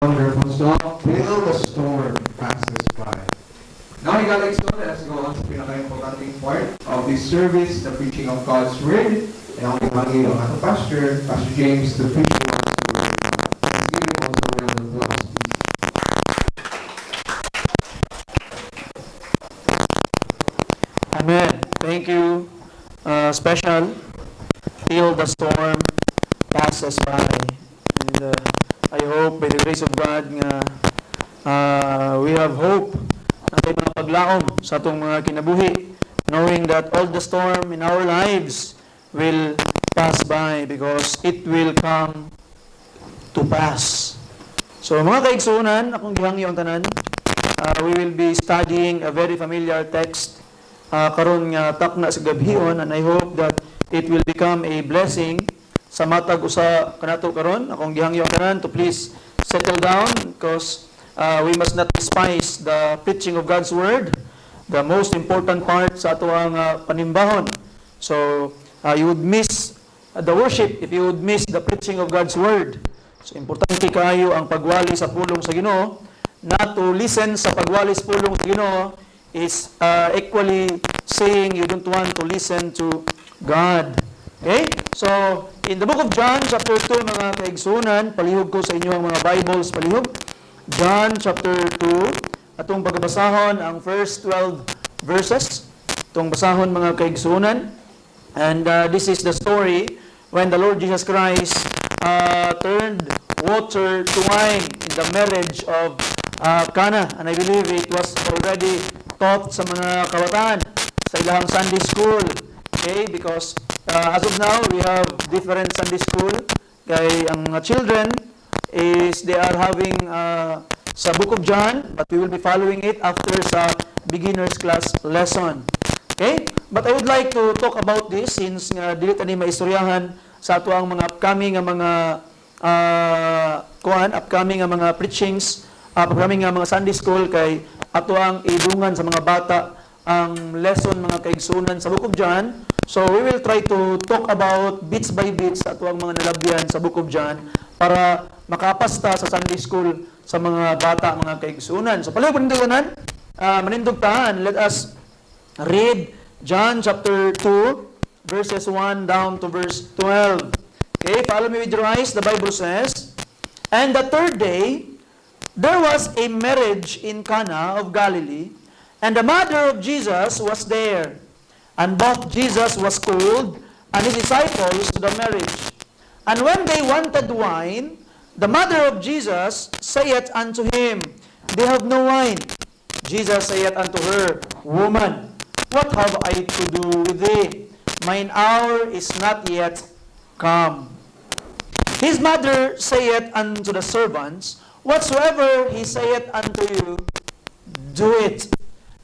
Wonderful song, Till the Storm Passes By. Now, Higalig so, let's go on sa pinaka-importanting part of this service, the preaching of God's Word. And ako ibagi ang ating pastor, Pastor James, the preacher of God's Word. Let's give him also a round of applause, please. Amen. Thank you. Special, till the storm passes by. And I hope by the grace of God nga we have hope na tayo mga paglaom sa atong mga kinabuhi, knowing that all the storm in our lives will pass by because it will come to pass. So mga kaigsunan, akong gihangyo ang tanan, we will be studying a very familiar text karon nga takna sa gabhion, and I hope that it will become a blessing sa matag usa kanato karon. Akong gihangyo kanan to please settle down because we must not despise the preaching of God's Word, the most important part sa ato ang panimbahon. So you would miss the worship if you would miss the preaching of God's Word. So importante kaayo ang pagwali sa pulong sa Ginoo. Not to listen sa pagwali sa pulong sa Ginoo is equally saying you don't want to listen to God. Okay? So, in the book of John, chapter 2, mga kaigsunan, palihog ko sa inyo ang mga Bibles, palihog. John, chapter 2, atong pagbasahon ang first 12 verses. Itong basahon, mga kaigsunan. And this is the story when the Lord Jesus Christ turned water to wine in the marriage of Cana. And I believe it was already taught sa mga kabataan sa ilahang Sunday school. Okay? Because as of now, we have different Sunday school. Kay ang mga children is they are having sa Book of John, but we will be following it after sa beginner's class lesson. Okay? But I would like to talk about this since dili ta ni maistoryahan sa ato ang mga upcoming nga mga upcoming nga mga preachings, upcoming nga mga Sunday school kay ato ang idungan sa mga bata ang lesson mga kaigsunan sa Book of John. So we will try to talk about bits by bits ato ang mga nalabyan sa Book of John para makapasta sa Sunday school sa mga bata mga kaigsunan. So palihog manindugtahan, let us read John chapter 2 verses 1 down to verse 12. Okay, follow me with your eyes. The Bible says, "And the third day there was a marriage in Cana of Galilee, and the mother of Jesus was there. And both Jesus was called, and his disciples to the marriage. And when they wanted wine, the mother of Jesus saith unto him, They have no wine. Jesus saith unto her, Woman, what have I to do with thee? Mine hour is not yet come. His mother saith unto the servants, Whatsoever he saith unto you, do it.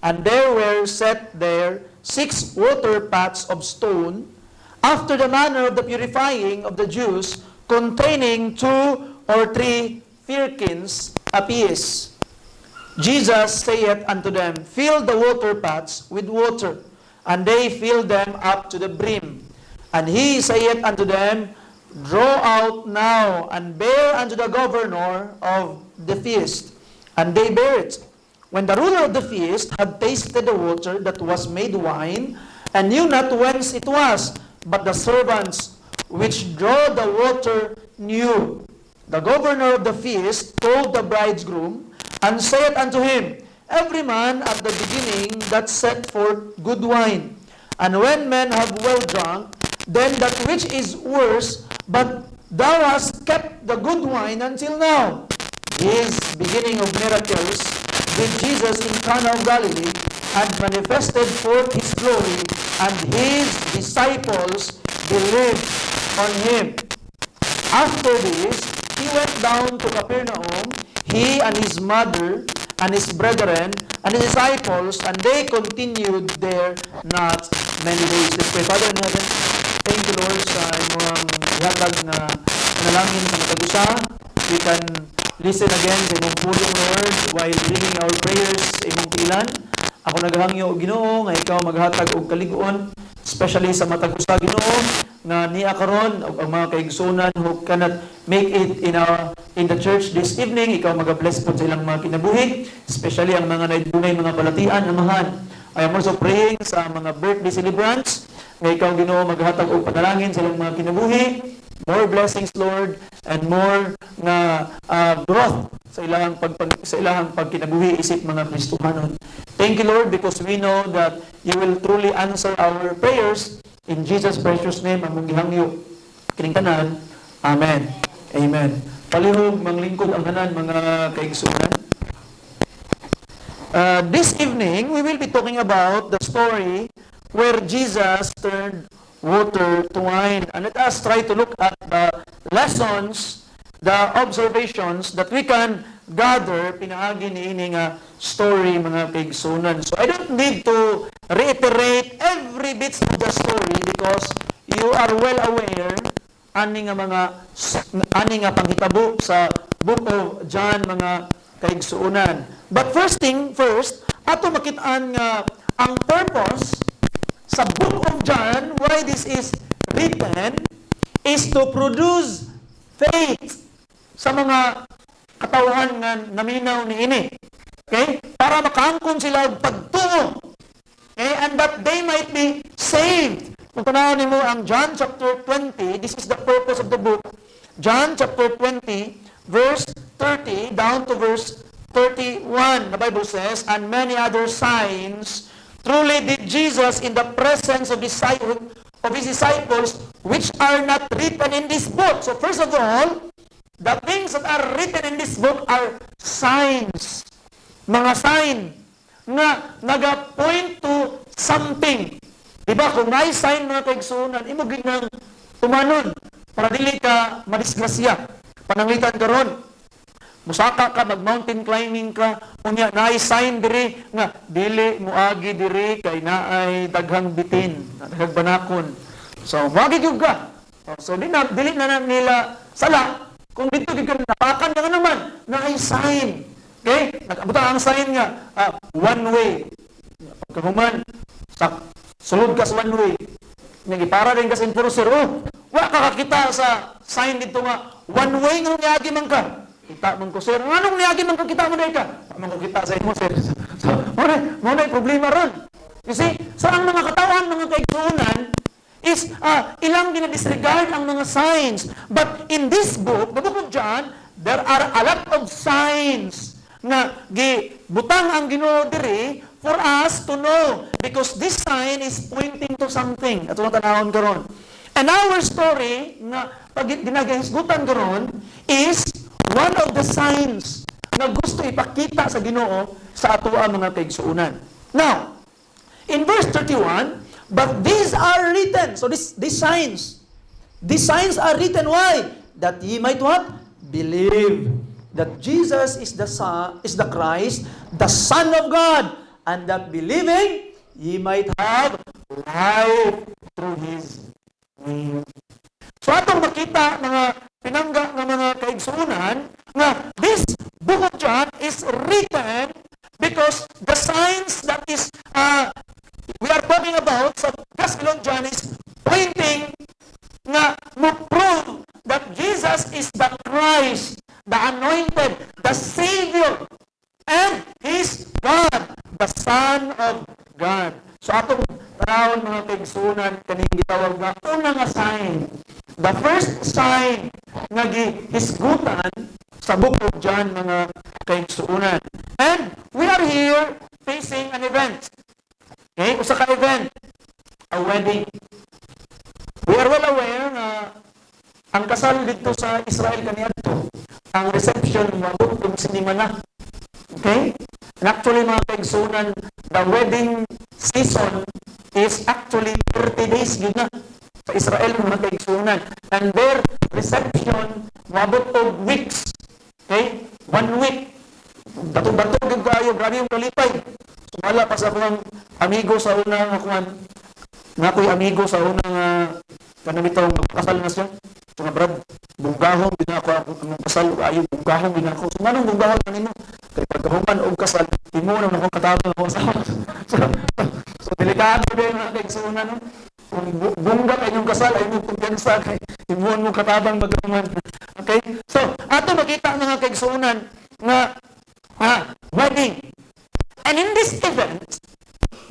And there were set there 6 water pots of stone, after the manner of the purifying of the Jews, containing 2 or 3 firkins apiece. Jesus saith unto them, Fill the water pots with water. And they filled them up to the brim. And he saith unto them, Draw out now, and bear unto the governor of the feast. And they bare it. When the ruler of the feast had tasted the water that was made wine, and knew not whence it was, but the servants which draw the water knew. The governor of the feast told the bridegroom, and saith unto him, Every man at the beginning that set forth good wine, and when men have well drunk, then that which is worse, but thou hast kept the good wine until now. His beginning of miracles did Jesus in Cana of Galilee, and manifested forth his glory, and his disciples believed on him. After this, he went down to Capernaum, he and his mother, and his brethren, and his disciples, and they continued there not many days. Let's pray. Father in heaven, thank you, Lord, sa imong ihatag na panalangin sa matag-usa. We can listen again sa imong pulong, Lord, while bringing our prayers sa imong pilan. Ako naghangyo og Ginoo nga ikaw maghatag og kaliguon especially sa matag usa Ginoo nga niya karon ang mga kaigsunan who cannot make it in the church this evening. Ikaw magabless po sa ilang mga kinabuhi, especially ang mga naidunay mga balatian, amahan. I am also praying sa mga birthday celebrants nga ikaw Ginoo maghatag og panalangin sa ilang mga kinabuhi. More blessings, Lord, and more na growth sa ilahang pagkinabuhi isip mga Kristohanon. Thank you, Lord, because we know that you will truly answer our prayers in Jesus' precious name. Among gihangyo kining tanan. Amen. Amen. Palihog manglingkod ang tanan mga kaigsunan. This evening, we will be talking about the story where Jesus turned water to wine. And let us try to look at the lessons, the observations that we can gather pinaagi niini nga story mga kaigsunan. So I don't need to reiterate every bit of the story because you are well aware ani nga panghitabo sa book of John mga kaigsunan. But first thing first, ato makit-an nga ang purpose sa book of John, why this is written, is to produce faith sa mga katawhan nga naminaw niini. Okay? Para makaangkon sila og pagtuo. Okay? And that they might be saved. Kung tanawin mo ang John chapter 20, this is the purpose of the book. John chapter 20, verse 30 down to verse 31. The Bible says, "And many other signs truly did Jesus in the presence of his disciples, which are not written in this book." So first of all, the things that are written in this book are signs. Mga sign na nag-point to something. Diba? Kung may sign mga kaigsunan, imugin ng tumanon para dili ka madisgrasya. Pananglitan karon. Musaka ka, mag-mountain climbing ka, unya naay sign diri nga dili muagi diri kay naay daghang bitin, daghang banakon. So, wagi gyud ka. So, dili na nila sala kung dito gyud ka napakan ka naman naay sign. Okay? Nakabuta ang sign nga one way. Pagkahuman sa sulod ka sa one way. Nagipara din ka sa enforcer. Wa ka kakita sa sign dito nga one way nga niagi man ka. Kita man ko, sir. Anong niyagi man ko kita mo na ka? Man ko kita sa imo, sir. So, muna problema ron. You see, sa ang mga katawan, mga kaigsunan, is ilang ginadisregard ang mga signs. But in this book, the book of John, there are a lot of signs na gibutang ang Ginoo diri for us to know. Because this sign is pointing to something. Ato na tanawon karon. And our story, na pag ginagahisgutan karon, is one of the signs na gusto ipakita sa Ginoo sa ato ang mga kaigsuunan. Now, in verse 31, but these are written. So these signs are written. Why? That ye might what? Believe that Jesus is the Son, is the Christ, the Son of God, and that believing ye might have life through His name. So atong makita mga pinangga ng mga kaigsuunan nga this book of John is written because the signs that is we are talking about sa Gospel of John is pointing nga mo-prove that Jesus is the Christ, the anointed, the Savior, and He's God, the Son of God. So atong tanawon mga kaigsuunan kaning gitawag nga una nga sign. The first sign nga gihisgutan sa book of John mga kaigsuunan. And we are here facing an event. Okay? Usa ka event. A wedding. We are well aware na ang kasal dito sa Israel kaniadto, ang reception mabot kung sinima na. Okay? And actually mga kaigsuunan, the wedding season is actually 30 days yun na sa Israel mga kaigsuunan. And their reception mabot og weeks. Okay? 1 week. Bato-bato gud kayo, grabe yung kalipay. Sumala pa sa akong amigo sa unang akuan. Nga ko'y amigo sa unang kanamitaw magkasal na siya. So nga brad, bunggahon din ako ang kasal, ayo bunggahon din ako. So manong bunggahon na nimo? Kaya pagkahuman og kasal, imo na akong katabang ako sa so delikado din mga kaigsuunan. No? kung bungga kayong kasal, ay mo kumpiyansa, kay imuon mo katabang magaman. Okay? So, ato makita ang mga kaigsuunan na wedding. And in this event,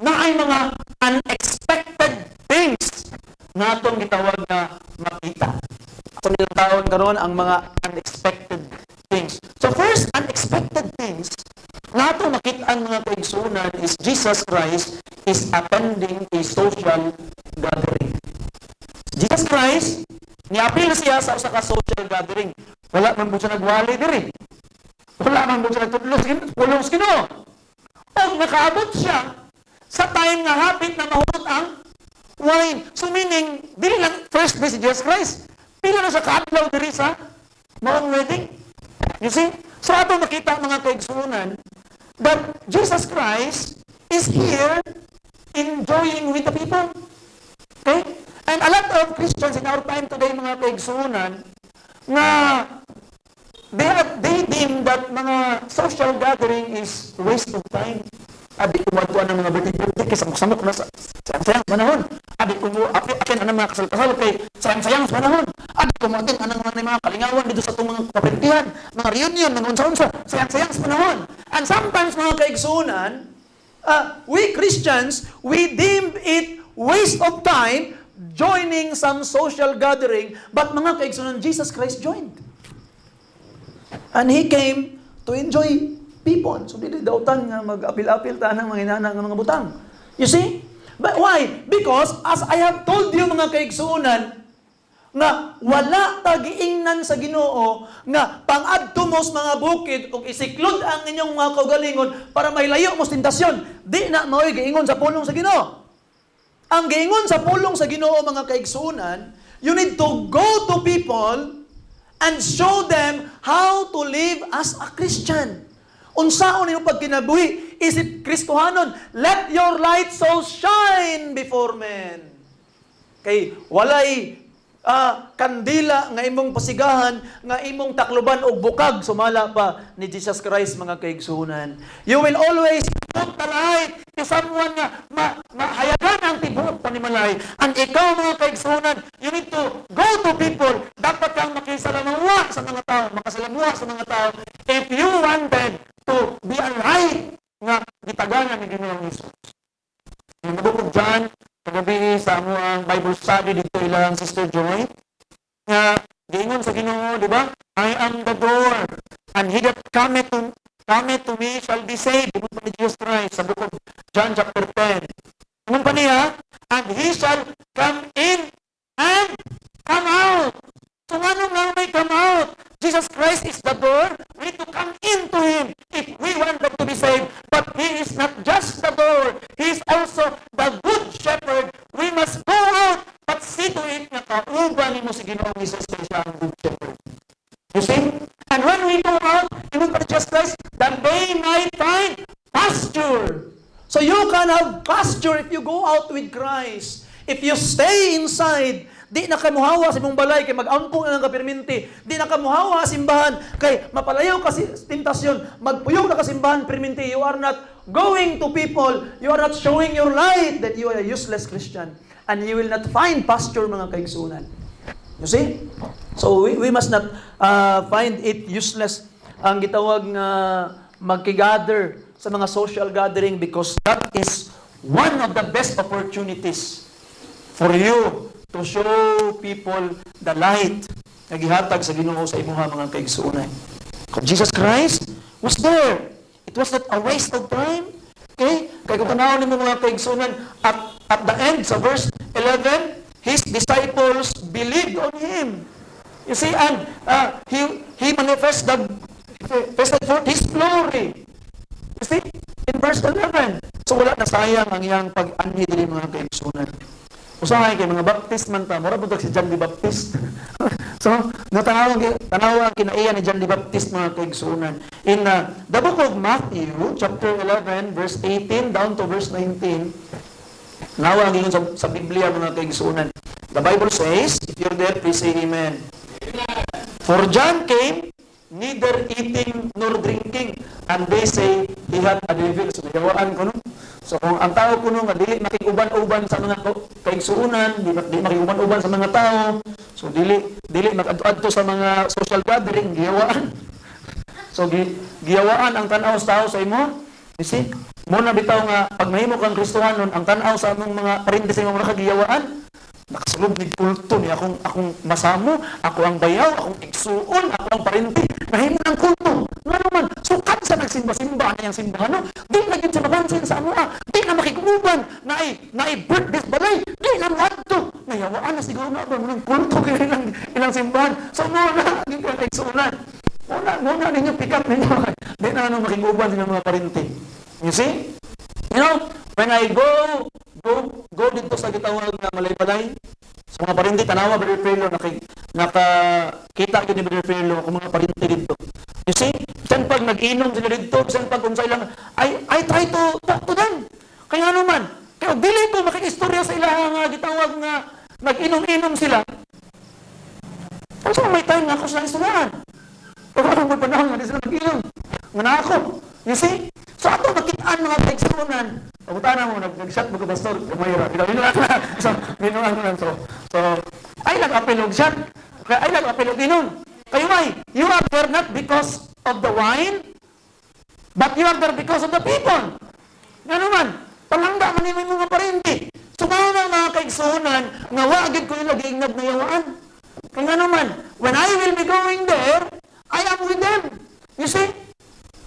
na ay mga unexpected things na atong gitawag na makita. Atong gitawag karon ang mga unexpected things. So first, unexpected things na atong makita ang mga kaigsuunan is Jesus Christ is attending a social gathering. Jesus Christ, niapil siya sa usa ka social gathering. Wala man po siya nagwali diri. Wala man po siya nagtudlo sa Ginoo. O nakaabot siya sa time nga hapit na mahurot ang wine. So meaning, dili lang first day si Jesus Christ. Pila na sa kaadlaw diri sa maong wedding. You see? So ato makita mga kaigsuunan that Jesus Christ is here enjoying with the people. Okay? And a lot of Christians in our time today, mga kaigsuunan, na they deem that mga social gathering is waste of time. Abi kumatuan ng mga birthday kay samok-samok na sayang panahon. Abi akin ang mga kasal-kasal kay sayang panahon. Abi kumatin anang mga kalingawan dito sa itong mga kapintihan, mga reunion, mga unsa-unsa, sayang panahon. And sometimes mga kaigsuunan, we Christians, we deem it waste of time joining some social gathering, but mga kaigsuunan, Jesus Christ joined. And He came to enjoy people. So, dili dautan nga mag-apil-apil ta ng mga inanang ng mga butang. You see? But why? Because, as I have told you mga kaigsuunan, nga wala tagiingnan sa Ginoo nga pang-adto mo sa mga bukid ug isiklod ang inyong mga kaugalingon para mailayo mo sa tentasyon. Di na mao'y giingon sa pulong sa Ginoo. Ang giingon sa pulong sa Ginoo mga kaigsuunan, you need to go to people and show them how to live as a Christian. Unsaon nimo pagkinabuhi isip Kristohanon, let your light so shine before men. Kay walay kandila nga imong pasigahan, nga imong takloban og bukag sumala pa ni Jesus Christ mga kaigsuunan. You will always put the light to someone nga mahayagan ang tibuok panimalay. And ikaw mga kaigsuunan, you need to go to people. Dapat kang makisalamuha sa mga tao, makasalamuha sa mga tao if you wanted to be a light nga gitaganan ni Ginoong Hesus. Yung book of John, kagabi sa ang Bible study dito ilang Sister Joy, nga giingon sa Ginoo, di ba? I am the door, and he that cometh to me shall be saved. Ingon pa ni Jesus Christ sa book of John chapter 10. Ingon pa niya, and he shall come in and come out. So anong lang may come out? Jesus Christ is the door. We need to come into Him if we want to be saved. But He is not just the door. He is also the good shepherd. We must go out, but see to it na kauban mo si Ginoong Hesus kay siya ang good shepherd. You see? And when we go out, even for Jesus Christ, that they might find pasture. So you can have pasture if you go out with Christ. If you stay inside, di na kamuhawa sa imong balay kay mag-ampong ang kapirminti. Di na kamuhawa sa simbahan kay mapalayaw ka sa tentasyon. Magpuyog na ka simbahan pirminti. You are not going to people. You are not showing your light that you are a useless Christian. And you will not find pasture mga kaigsuunan. You see? So we must not find it useless ang gitawag nga magkigather sa mga social gathering because that is one of the best opportunities for you to show people the light na gihatag sa Ginoo sa imuha mga kaigsuunan. Jesus Christ was there. It was not a waste of time. Okay? Kaya kung tanawin mo mga kaigsuunan, at the end, sa verse 11, His disciples believed on Him. You see, and He manifested forth His glory. You see, in verse 11. So wala na sayang ang iyang pag-anhi diri mga kaigsuunan. Usahay kay mga Baptist man ta, mura budak si John the Baptist. So, tanawa kinaiya ni John the Baptist mga kaigsuunan. In the book of Matthew, chapter 11, verse 18 down to verse 19, nawa ang sa Biblia mga kaigsuunan. The Bible says, if you're there, please say amen. For John came, neither eating nor drinking, and they say he had a devil. So, nagawaan ko, no? So kung ang tao kuno nga dili makiguban-uban sa mga kaigsuonan, di makiguban-uban sa mga tao, so dili mag-adto sa mga social gathering, giyawaan. So giyawaan ang tan-aw sa tao sa imo. You see? Muna bitaw nga pag mahimo kang Kristohanon, ang tan-aw sa among mga parente sa imong giyawaan, nakasulod ni kulto ni akong masamo, ako ang bayaw, akong igsuon, ako ang parente, nahimo ng kulto. Nga naman, sukat sa nagsimba-simba na yung simbahan, no? Di na yun siya mapansin sa amo, di na makikuban, na i-birthday balay, di na maadto. Nayawaan na siguro na ba, ng kulto kaya ilang simbahan. So, muna, hindi ka igsuonan. Muna ninyo pick up ninyo. Di na makikuban sa mga parente. You see? You know, when I go dito sa gitawag na Malay-Balay, sa mga parente, tanawa, Brother Frelo, nakakita ko ni Brother Frelo kung mga parente dito. You see? Saan pag nag-inom sila dito, saan pag kung sailang, I try to talk to them. Kaya ano man, kaya dili ko makikistorya sa ilang gitawag nga nag-inom-inom sila. Kasi may time nga ako sa istoryahan. Pero anong may panahon nga di sila nag-inom. Nga na ako. You see? So ato makitaan mga kaigsuonan. Pabuta na mo, nag-shot mo ka pastor, kumayra. Binuang na. So, binuang na. So, ay nag-apelog shot. Ay nag-apelog inom. Kayo ay, you are there not because of the wine, but you are there because of the people. Nga naman, palangga man yung mga parente. So, mga kaigsuonan, nga wagid ko yung lagi-ingnab na yawaan. Kaya naman, when I will be going there, I am with them. You see?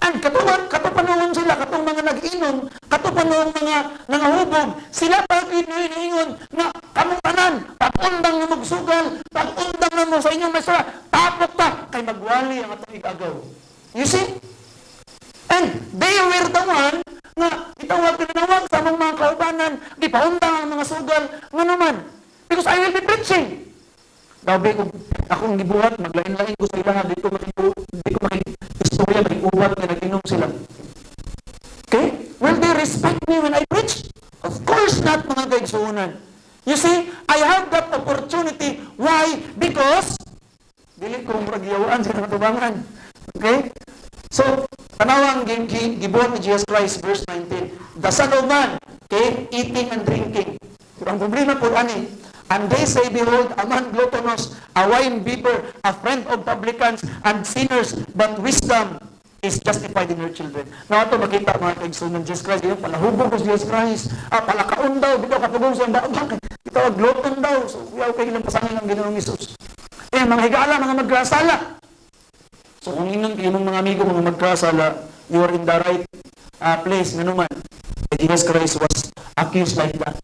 And katupanungon sila, katong mga nag-inom, katupanungon mga nangahubog, sila pag-inuingon na kamutanan, pag-undang na magsugal, pag-undang na mo sa inyong masara, tapok ta, kay magwali ang atong igagaw. You see? And they were the one na itawag sa mga kaubanan, di paundang ang mga sugal, nga naman, because I will be preaching. Gabi ko, akong gibuhat, maglain-lain ko sa ilahan, di ko makikistorya, mag-ubat na nag-inom sila. Okay? Will they respect me when I preach? Of course not, mga kaigsuonan. You see, I have that opportunity. Why? Because, dili ko magyawaan sa katubangan. Okay? So, tanawang gibuhat ni Jesus Christ, verse 19. The Son of Man came eating and drinking. Pero ang problema po, and they say, behold, a man gluttonous, a wine bibber, a friend of publicans and sinners, but wisdom is justified in her children. Now, ito makita mga kaigsuonan, Jesus Christ, yung palahubog ko si Jesus Christ, palakaon daw, bitaw kapugong siya, bakit? Ito, glutton daw. So, yaw kayo ng pasangin ng Ginoong Isus. Mga higala, mga magkasala. So, kung inong mga amigo, mga magkasala, you are in the right place, nga naman. Jesus Christ was accused like that.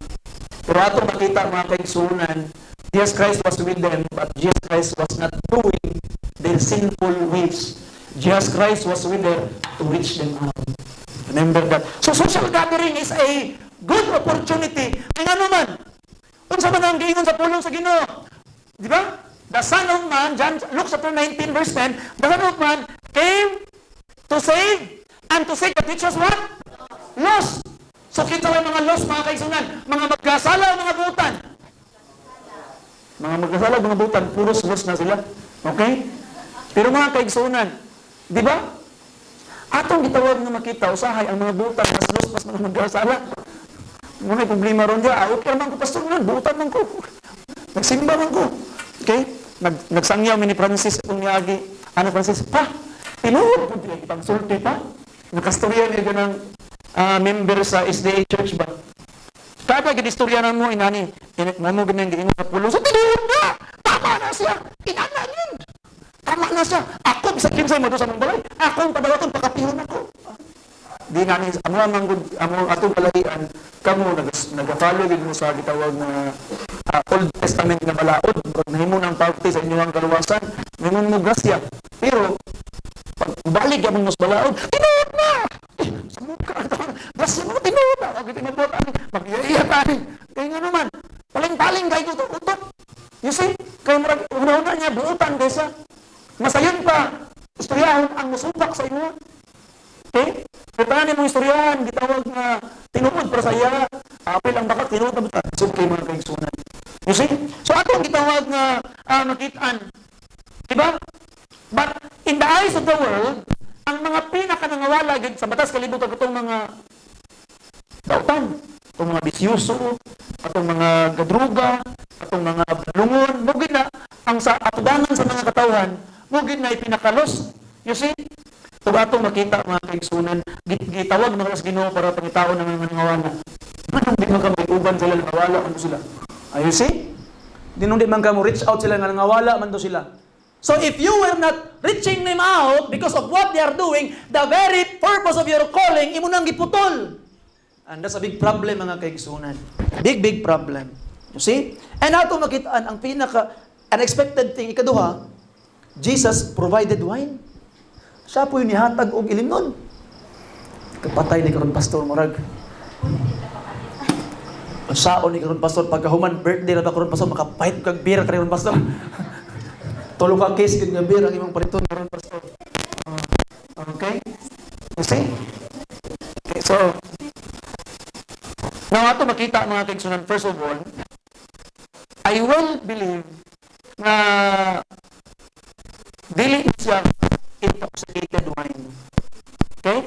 Pero ato makita mga kaigsuonan, Jesus Christ was with them, but Jesus Christ was not doing their sinful ways. Jesus Christ was with them to reach them out. Remember that. So social gathering is a good opportunity. Kaya naman, kung sa mga giingon sa pulong sa Ginoo, di ba? The Son of Man, Luke chapter 19 verse 10, the Son of Man came to save and to seek that which was what? Lost. So kita may mga lost, mga kaigsuonan, mga magkasala, mga butan. Mga magkasala, mga butan, puros lost na sila. Okay? Pero mga kaigsuonan, di ba? Atong gitawag na makita, usahay, ang mga butan, mas lost, mas mga magkasala. May problema ron dyan. Okay naman ko, pastor nun, butan man ko. Nagsimba man ko. Okay? Nagsangyaw ni Francis itong niyagi. Ano Francis? Pa, tinuod ko diya, kitang sulti pa. Nakastorya niya ng member sa SDA Church ba? Kada gidistoryanan mo, inani, mo ganyan giingon sa pulong. So, tinuod na! Tama na siya! Inana yun! Tama na siya! Ako, bisa kinsay mo doon sa mong balay. Ako ang padawaton, pakapihon ako. Di nani, amo atong balayan, kamo nag-follow din mo sa gitawag na Old Testament na balaod. Pag nahimo ng parte sa inyong kaluwasan, nahimo mo grasya. Pero, pag balik ka mong mas balaod, tinuod na! Sa mukha, grasya mo, tinuod na! Huwag itinabutan, mag-iiyak. Kaya nga naman, paling-paling kayo utot. You see, kaya una-una niya, buutan kaysa. Masayon pa, istoryahan ang musubak sa inyo. Okay? Kaya mong istoryahan, gitawag na tinuod para sa iya. Apil ang bakat, tinuod na buta. So, kayo mga kaigsuonan. You see? So, atong gitawag na makitaan. Diba? But, in the eyes of the world, ang mga pinaka-nangawala sa batas kalibutan itong mga dautan. Itong mga bisyoso, atong mga gadruga, atong mga balungon, mugid na ang sa atudangan sa mga katawhan, mugid na ipinakalos. You see? Ito atong makita mga kaigsunan, gitawag na kalas Ginoo para pangitao ng mga nangawala. Anong di man ka may uban sila, nangawala man to sila. You see? Dinong di man ka mo reach out sila, nangawala man to sila. So if you were not reaching them out because of what they are doing, the very purpose of your calling, imo nang giputol. And that's a big problem mga kaigsunan. Big problem. You see? And ato makitaan ang pinaka unexpected thing, ikaduha, Jesus provided wine. Siya po yung nihatag og ilim nun. Kapatay ni karon pastor murag. Saon ni karon pastor pagkahuman birthday ra ta karon pastor makapait kag beer karon pastor. Tulo ka case kag beer ang imong paliton karon pastor. Okay? You see? Okay, so now ato makita mga kaigsunan, first of all, I will believe na dili siya intoxicated wine. Okay?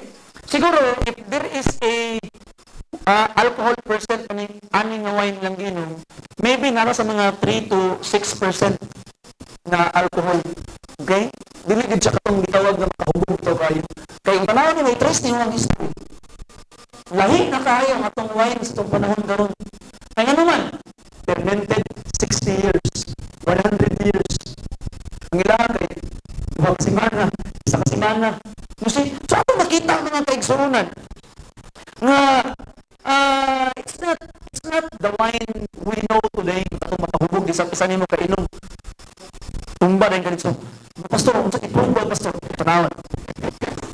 Siguro, if there is a alcohol percent ani nga wine lang ginom, maybe nara sa mga 3 to 6% na alcohol. Okay? Dili gid siya katong gitawag nga makahubog to kayo. Kay ang panahon ni may trace ni ang history. Lahi na kayo ang atong wine sa itong panahon karon. Kaya ano man, fermented 60 years, 100 years. Ang ilang kay duha ka semana, isa ka semana. You see? So ako makita mga kaigsunan nga it's not the wine we know today atong makahubog isa nimo kainom. Tumba rin kanito. Pastor, unsa i-prove pastor? Tanawan.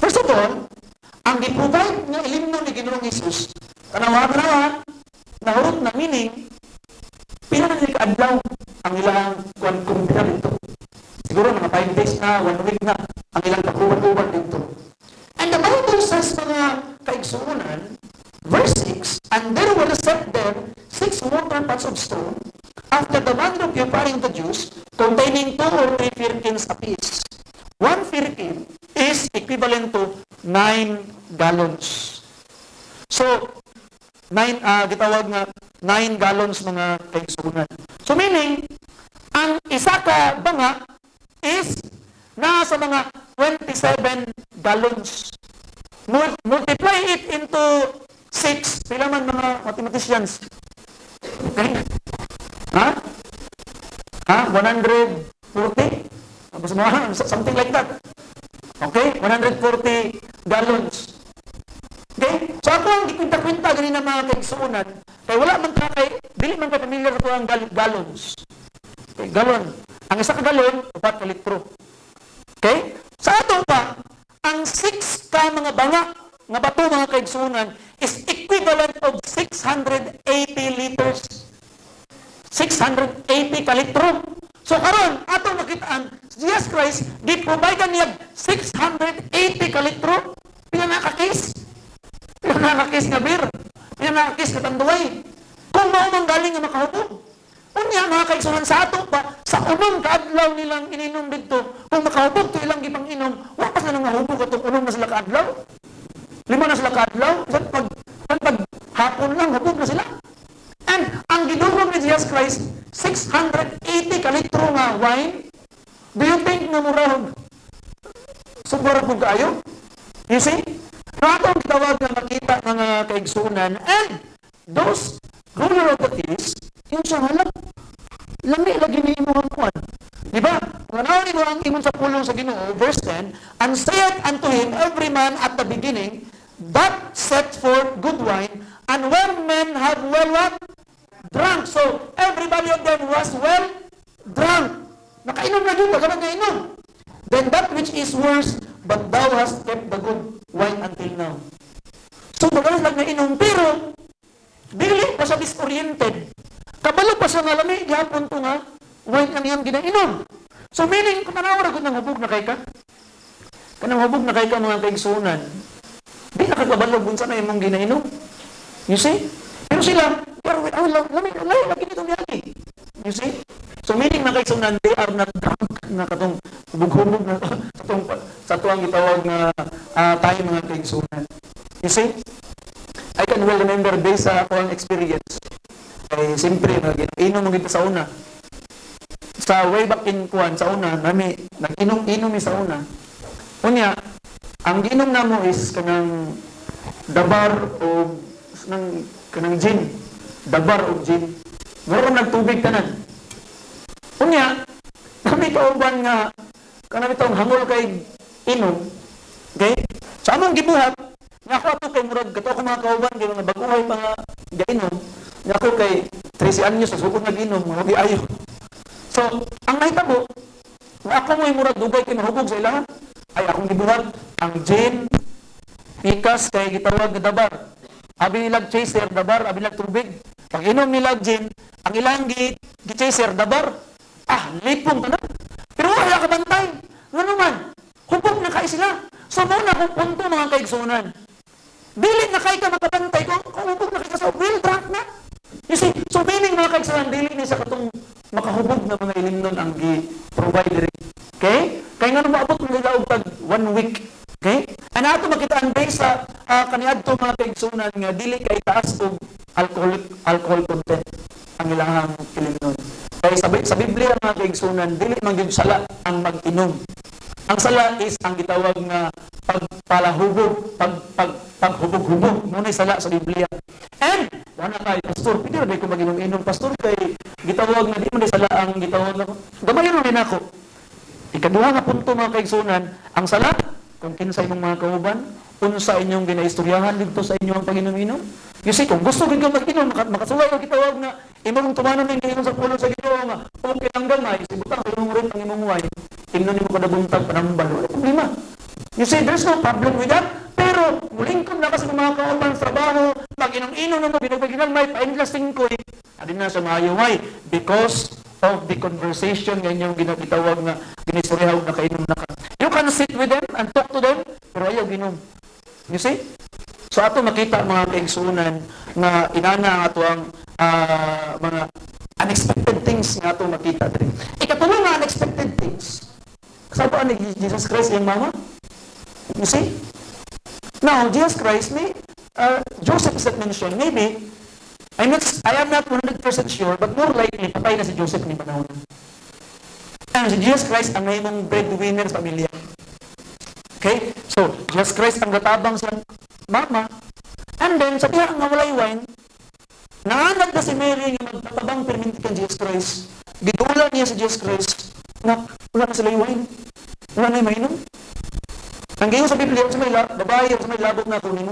First of all, ang gi-provide nga ilimnon ni Ginoong Hesus, tanawa nahurot na meaning pila na nila kaadlaw ang ilang kung dito. Siguro mga 5 days na, 1 week na ang ilang kakuban-kuban dito. And the Bible says mga kaigsunan, verse 6, and there were set there 6 mortar pots of stone after the manner of preparing the juice, containing 2 or 3 firkins apiece. 1 firkin is equivalent to 9 gallons. So, gitawag nga 9 gallons mga kaigsunan. So meaning, ang isa ka banga is nasa mga 27 gallons. Multiply it into 6. Pila man mga mathematicians? Okay? Ha? 140? Something like that. Okay? 140 gallons. Okay? So ako ang ikwinta-kwinta ganina mga kaigsunan, kaya wala man dili man ka familiar ko ang gallons. Okay, gallon. Ang isa ka galon, 4 ka litro. Okay? Sa ato pa, ang 6 ka mga banga, nga bato mga kaigsunan, is equivalent of 680 liters. 680 ka litro. So karon ato makitaan, Jesus Christ, gi-provide niya 680 ka litro. Pinanakakis. Pinanakakis nga beer. Pinanakakis nga tanduay. Kung maumang galing nga makahubog. Unya mga kaigsunan sa ato pa, sa unong kaadlaw nilang ininom dito, kung makahubog to ilang gipang inom, wakas na nang mahubog atong unong na sila kaadlaw. 5 na sila kaadlaw. Pag hapon lang, hubog na sila. And ang gidugong ni Jesus Christ, 680 ka litro nga wine, do you think na murag sobra po kayo? You see? Ratong tawag na makita mga kaigsunan, and those ruler of the feast, yung siya halap, lami lagi ni imuhang kuwan. Diba? Manaw ni mo ang imong sa pulong sa Ginoo, verse 10, and saith unto him every man at the beginning, that set forth good wine, and when men have well what? Drunk. So, everybody of them was well drunk. Nakainom na dito, ganun na inom. Then that which is worse, but thou hast kept the good wine until now. So, magalas lang na inom, pero dili pa siya disoriented. Kabalo pa siya nga lamig, hapon to nga, wine ang iyang ginainom. So, meaning, kung manawar ako ng hubog na kay ka, kanang hubog na kay ka mga kaigsunan, di nakagabalog kung saan na imong ginainom. You see? Pero sila, lamig lagi nitong yagi. You see? So, meaning na kaigsunan, they are not drunk na katong hubog-hubog na sa tuwang gitawag na tayo mga kaigsunan. You see? Ay can well remember based sa akong experience. Ay, siyempre, nag-inom mo kita sa una. Sa way back in Kuan, sa una, nag-inom sa una. Unya, ang ginom na mo is kanang dabar o kanang gin. Dabar o gin. Mura nagtubig tanan. Unya, kami kauban nga, kanang itong hangol kay inom. Okay? Sa among gibuhat, nga ako ato kay murag, kato ako mga kauban, kay mga baguhay pa nga gainom. Nga ako kay 13 anyos, susukod nag-inom, mga ayo. So, ang nahitabo, nga ako mo'y murag dugay kay mahubog sa ilahan, ay akong gibuhat, ang gin, pikas, kay gitawag nga dabar. Abi nilag chaser, dabar, abi nilag tubig. Pag inom nilag gin, ang ilang gi-chaser, dabar. Lipong tanan. Pero wala ka bantay. Nga naman, hubog na kay sila. So, muna kung punto mga kaigsunan. Dili na kay ka makabantay kung hubog na kay ka sa will drunk na. You see, so meaning mga kaigsunan, dili na sa katong makahubog na mga ilimnon ang gi-provide. Okay? Kaya nga maabot mo nila og tag 1 week. Okay? Ano ato makitaan based sa kaniadto mga kaigsunan nga dili kay taas og alcohol content ang ilang ilimnon. Kaya sa Biblia mga kaigsunan, dili man gyud sala ang mag-inom. Ang sala is ang gitawag nga pagpalahubog, paghubog-hubog. Muna sala sa Biblia. And, wala kay pastor, pwede rin ko mag-inom-inom. Pastor, kay gitawag na di mo sala ang gitawag na ko. Gamayon rin ako. Ikaduha nga punto mga kaigsunan, ang sala, kung kinsa imong mga kauban, unsa inyong ginaistoryahan dito sa inyong pag-inom-inom. You see, kung gusto rin ka mag-inom, makasulay ang gitawag na imong tumanon ng gainom sa pulo sa Ginoo nga, okay lang gamay, sibutang sa imong rin ang imong wine, tingnan mo kada buntag panambal, wala problema. You see, there's no problem with that. Pero, muling kong nakas ng mga kauban sa trabaho, mag-inom-inom na mo, binagbaginan may painlasting ko, adin na sa maayo, why? Because of the conversation nga inyong ginagitawag na ginistoryahan na kainom na ka. You can sit with them and talk to them, pero ayaw ginom. You see? So ato makita mga kaigsunan nga inana ang ato ang mga unexpected things nga ato makita diri. Ikatuloy nga unexpected things. Kasabaan ni Jesus Christ yung mama? You see? Now, Jesus Christ, Joseph is not mentioned. Maybe, I am not 100% sure, but more likely, patay na si Joseph ni panahon. And si Jesus Christ ang ngayon breadwinner sa pamilya. Okay? So, Jesus Christ ang gatabang sa mama. And then, sa diha ang nawalay wine, naanad na si Mary nga magtatabang perminti kang Jesus Christ. Gitulan niya si Jesus Christ na wala na sila yung wine. Wala na yung mainom. Ang gayon sa Biblia, sa may babae, sa may labot na ito nimo.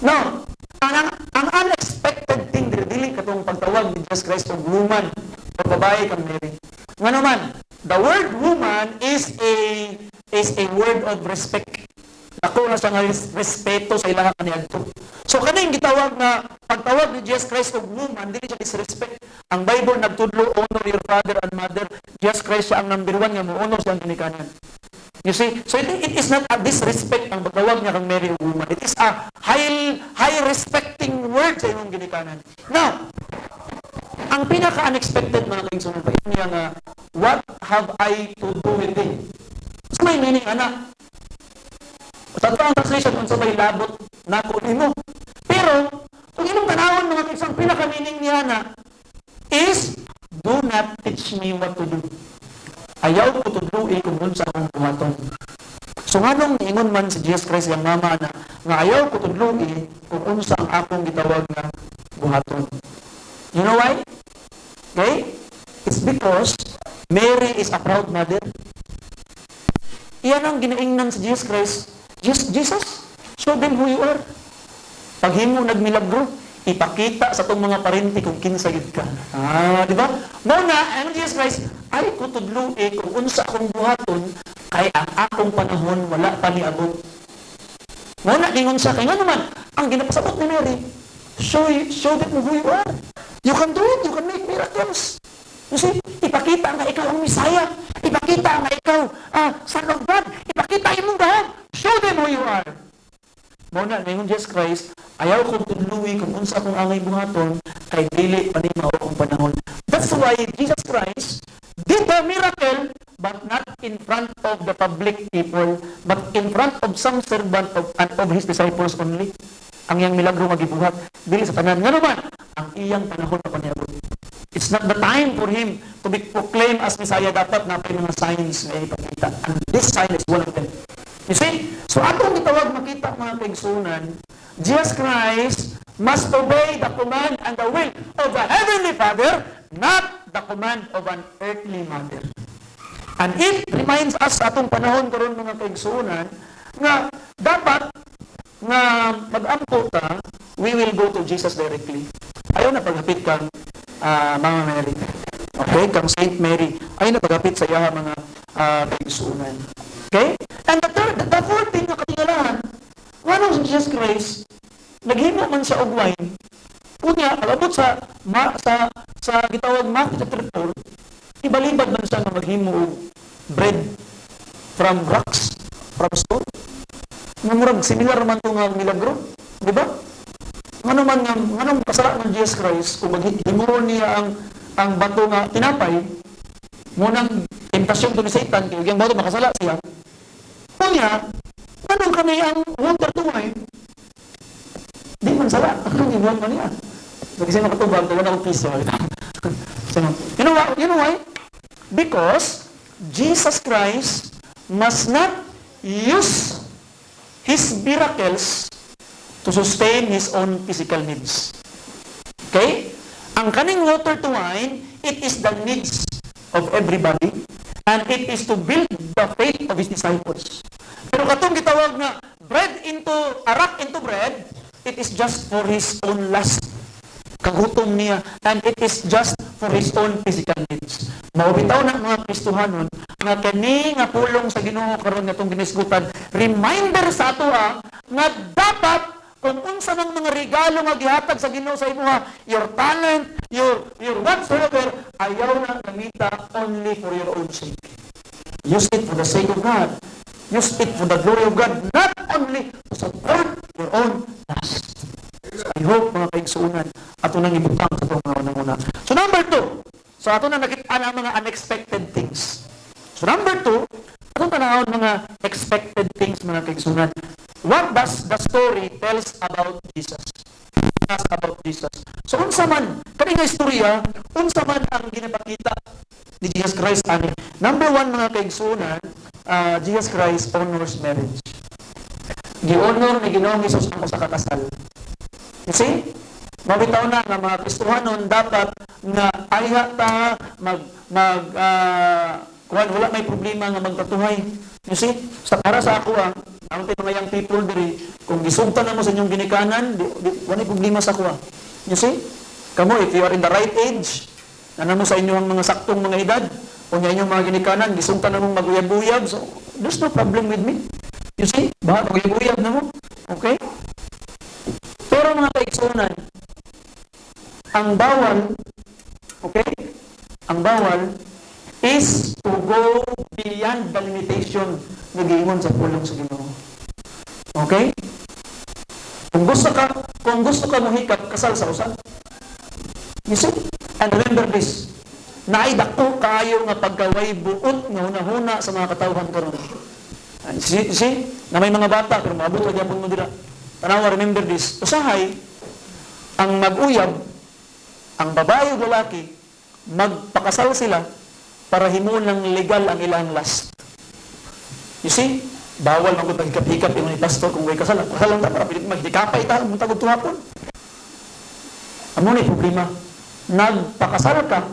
Now, ang unexpected thing, dili katong pagtawag ni Jesus Christ ng woman o babae kang Mary. Nga naman, the word woman is a word of respect. Ako na siya nga respeto sa ilaha kaniadto. So kaning gitawag na pagtawag ni Jesus Christ og woman, dili siya disrespect. Ang Bible nagtudlo, honor your father and mother. Jesus Christ siya ang number 1 nga mo honor siya ang ginikanan. You see? So it is not a disrespect ang pagtawag niya kang Mary og woman. It is a high respecting word sa imong ginikanan. Now, ang pinaka-unexpected mga kaigsunan pa niya nga, what have I to do with it? So may meaning, anak. Sa ito ang translation kung sa may labot na mo. Pero, kung inong tanawon mga kaigsunan, pinaka-meaning niya na is, do not teach me what to do. Ayaw ko to do kung unsa akong buhaton. So nga nung ingon man si Jesus Christ yung mama na, nga ayaw ko to do kung unsa ang akong gitawag na buhaton. You know why? Okay? It's because Mary is a proud mother. Iyan ang ginaingnan si Jesus Christ. Jesus, show them who you are. Pag himo nagmilagro, ipakita sa itong mga parente kung kinsayod ka. Di ba? Muna, ang Jesus Christ, ay kutudlo kung unsa akong buhaton, kay ang akong panahon wala pa ni abot. Muna, lingon siya, kaya nga naman, ang ginapasabot ni Mary, show them who you are. You can do it, you can make miracles. You see, ipakita nga ikaw ang Messiah. Ipakita nga ikaw, Son of God. Ipakita imong dahon. Show them who you are. Muna, ngayon Jesus Christ, ayaw kong tudluwi kung unsa akong angay buhaton, kay dili pa ni mao akong panahon. That's why Jesus Christ did the miracle, but not in front of the public people, but in front of some servant of His disciples only. ang iyang milagro magibuhat dili sa tanan nga naman ang iyang panahon na paniabot. It's not the time for him to be proclaimed as Messiah. Dapat na mga signs na ipakita. And this sign is one of them. You see? So atong gitawag makita mga kaigsunan, Jesus Christ must obey the command and the will of the Heavenly Father, not the command of an earthly mother. And it reminds us sa atong panahon karon mga kaigsunan nga dapat nga mag-ampo ta, we will go to Jesus directly. Ayaw na paghapit kang Mama Mary. Okay? Kang Saint Mary. Ayaw na paghapit sa iya mga kaigsunan. Okay? And the fourth thing na katingalahan, ano si Jesus Christ, naghimo man siya og wine, unya, alabot sa gitawag Matthew chapter 4, ibalibad man siya nga maghimo og bread from rocks, from stone. Murag similar man to nga milagro, di ba? Nganong kasala ng Jesus Christ kung maghimo niya ang bato nga tinapay, munang temptasyon to ni Satan, kaya yung bato makasala siya. Kunya, nganong kami ang water to wine? Di man sala, ang ibuhan man niya. Kasi makatubag, wala akong piso. You know why? Because Jesus Christ must not use His miracles to sustain His own physical needs. Okay? Ang kaning water to wine, it is the needs of everybody and it is to build the faith of His disciples. Pero katong gitawag na a rock into bread, it is just for His own lust. Kagutom niya, and it is just for His own physical needs. Maubitaw na mga Kristohanon nga kani nga pulong sa Ginoo karon nga itong ginisgutan, reminder sa ato nga dapat kung unsa mang mga regalo nga gihatag sa Ginoo sa imuha, your talent, your whatsoever, ayaw na gamita only for your own sake. Use it for the sake of God. Use it for the glory of God, not only to support your own lust. So I hope mga kaigsuunan, ato nang ibutang sa itong mga una. So number 2, so ato na nakita na mga unexpected things. So number 2, atong tanawon mga expected things mga kaigsuunan. What does the story tells about Jesus? About Jesus. So unsa man kani nga istorya, unsa man ang ginapakita ni Jesus Christ ani? Number 1 mga kaigsuunan, Jesus Christ honors marriage. Gi-honor ni Ginoong Hesus ang usa ka kasal. You see? Mabitaw na nga mga Kristohanon dapat nga ayha ta wala may problema nga magtatuhay. You see? Para sa ako ang mga young people diri, kung gisugtan na mo sa inyong ginikanan, wala problema sa ako. You see? Kamo, if you are in the right age, na mo sa inyong mga saktong mga edad, kung inyong mga ginikanan, gisugtan na mo maguyab-uyab, so there's no problem with me. You see? Baka maguyab-uyab na mo. Okay? Pero mga kaigsunan, ang bawal, okay? Ang bawal is to go beyond the limitation na giingon sa pulong sa Ginoo. Okay? Kung gusto ka mohikap, kasal sa usa. You see? And remember this, naidako kaayo nga pagkaway buot nga hunahuna sa mga katawhan karon. See? Na may mga bata pero maabot ra gyapon mo dira. Tanawa, remember this. Usahay ang mag-uyab, ang babae ug lalaki, magpakasal sila para himuon ng legal ang ilang last. You see? Bawal man gud paghikat-hikat yung ni pastor kung way kasal. Kasal lang ta para pilit magdikapay ta mong tagod tuhapon. Amo ni problema. Nagpakasal ka,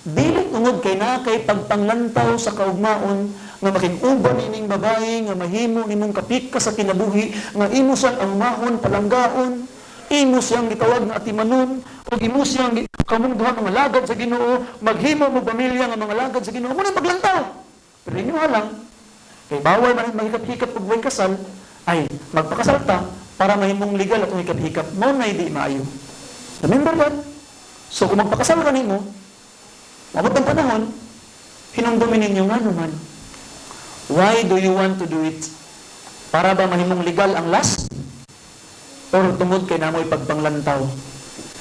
dili tungod kay na kay pagpanglantaw sa kaugmaon nga making-uban ining babae nga mahimo nimong kapika sa kinabuhi nga imo siyang ang mahon palanggaon, imo siyang gitawag nga atimanon, o imo siyang kamong duha mga lagad sa Ginoo, maghimo mo pamilya nga mga lagad sa Ginoo, mo na maglantaw. Pero inyo halang kay bawal man mahikat-hikat ug way kasal, ay magpakasal ta para mahimong legal at hikat-hikat. Mao na di maayo. Remember that? So kung magpakasal ka nimo, mabot ang panahon, hinumdumin ninyo nga naman. Why do you want to do it? Para ba mahimong legal ang last? Or tungod kay namoy pagpanglantaw?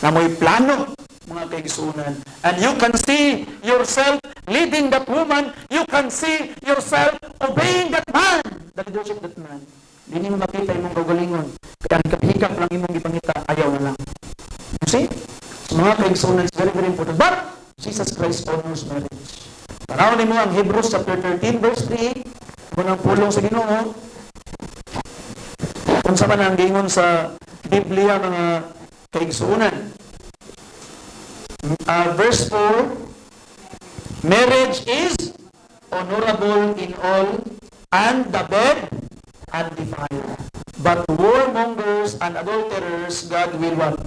Namoy plano, mga kaigsuunan. And you can see yourself leading that woman. You can see yourself obeying that man. The leadership that man. Hindi mo makita yung mga kagalingon. Kaya hikap lang imong gipangita, ayaw na lang. You see? So, mga kaigsunan, it's very, very important. But, Jesus Christ honors marriage. Tanaw mo ang Hebrews chapter 13, verse 3, munang pulong sa Ginoo, kung sa man ang gingon sa Biblia, mga kaigsunan. Verse 4, marriage is honorable in all, and the bed undefiled. But warmongers and adulterers, God will what?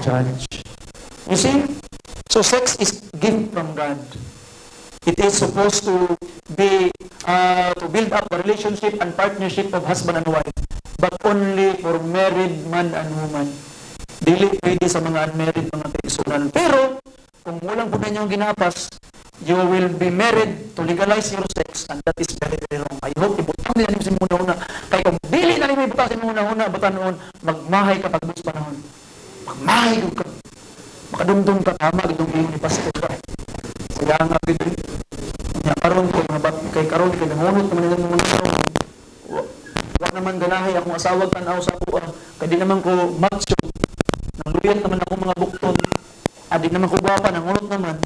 Judge. You see? So sex is gift from God. It is supposed to be, to build up the relationship and partnership of husband and wife. But only for married man and woman. Dili pwede sa mga unmarried, mga kaigsunan. Pero, kung walang po na niyong ginapas, you will be married to legalize your sex, and that is very, very wrong. I hope ibutang nila niyo sa muna-una. Kaya kung dili na niyo ibutang sa muna-una, bata noon, magmahay ka pag gusto panahon. Magmahay ka. Makadumdum ka, tama, itong iyo ni pastor ka. Kaya nga, kaya karon ko, kay karon, kay nangunot naman nila muna-una. Wala naman ganahay akong asawag tanaw sa ako. Kaya di naman ko macho. Naluyat naman ako mga bukton. Di naman ko guwapa, nangunot naman.